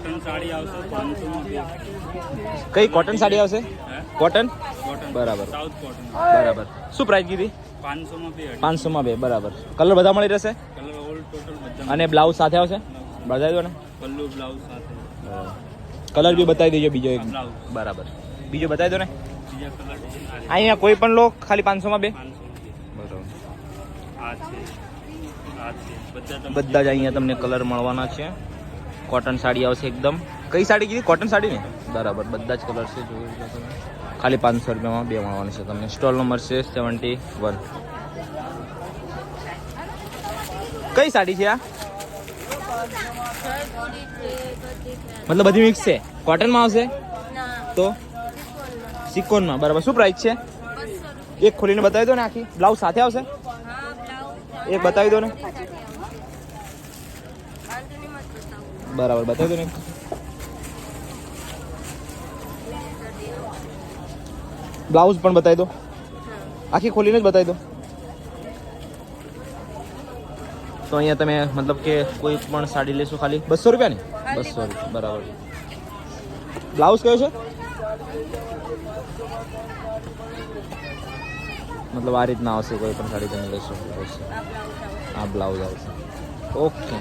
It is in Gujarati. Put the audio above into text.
કોટન સાડી આવશે 500 માં બે. કઈ કોટન સાડી આવશે? કોટન કોટન બરાબર સાઉથ કોટન બરાબર. શું પ્રાઇસ કીધી? 500 માં બે. 500 માં બે. બરાબર. કલર બધા મળી રહેશે કલર ઓલ ટોટલ બધા. અને બ્લાઉઝ સાથે આવશે? બતાવી દો ને. પલ્લુ બ્લાઉઝ સાથે. કલર બી બતાવી દેજો બીજો એક. બ્લાઉઝ બરાબર. બીજો બતાવી દો ને. બીજા કલર અહીંયા કોઈ પણ લો ખાલી 500 માં બે. 500 બરાબર. આ છે બધા તમને બધા જ અહીંયા તમને કલર મળવાના છે. કોટન સાડી આવશે એકદમ. કઈ સાડી કીધી? કોટન સાડી ને. બરાબર. બધા જ કલર છે જોઈ લો તમે. ખાલી 500 રૂપિયામાં બે મળવાની છે તમને. સ્ટોલ નંબર છે 71. કઈ સાડી છે આ? મતલબ બધી મિક્સ છે. કોટનમાં આવશે તો સિકોનમાં. બરાબર. શું પ્રાઇસ છે? એક ખોલીને બતાવી દો ને આખી. બ્લાઉઝ સાથે આવશે? એક બતાવી દો ને. બરાબર બતાવી દો ને. બ્લાઉઝ પણ બતાવી દો. આખી ખોલીને જ બતાવી દો. તો અહીંયા તમે મતલબ કે કોઈ પણ સાડી લેશો ખાલી 200 રૂપિયા ને. 200 રૂપિયા. બરાબર. બ્લાઉઝ કયો છે? મતલબ આ રીતના આવશે કોઈ પણ સાડી તમે લેશો. આ બ્લાઉઝ આવશે. ઓકે.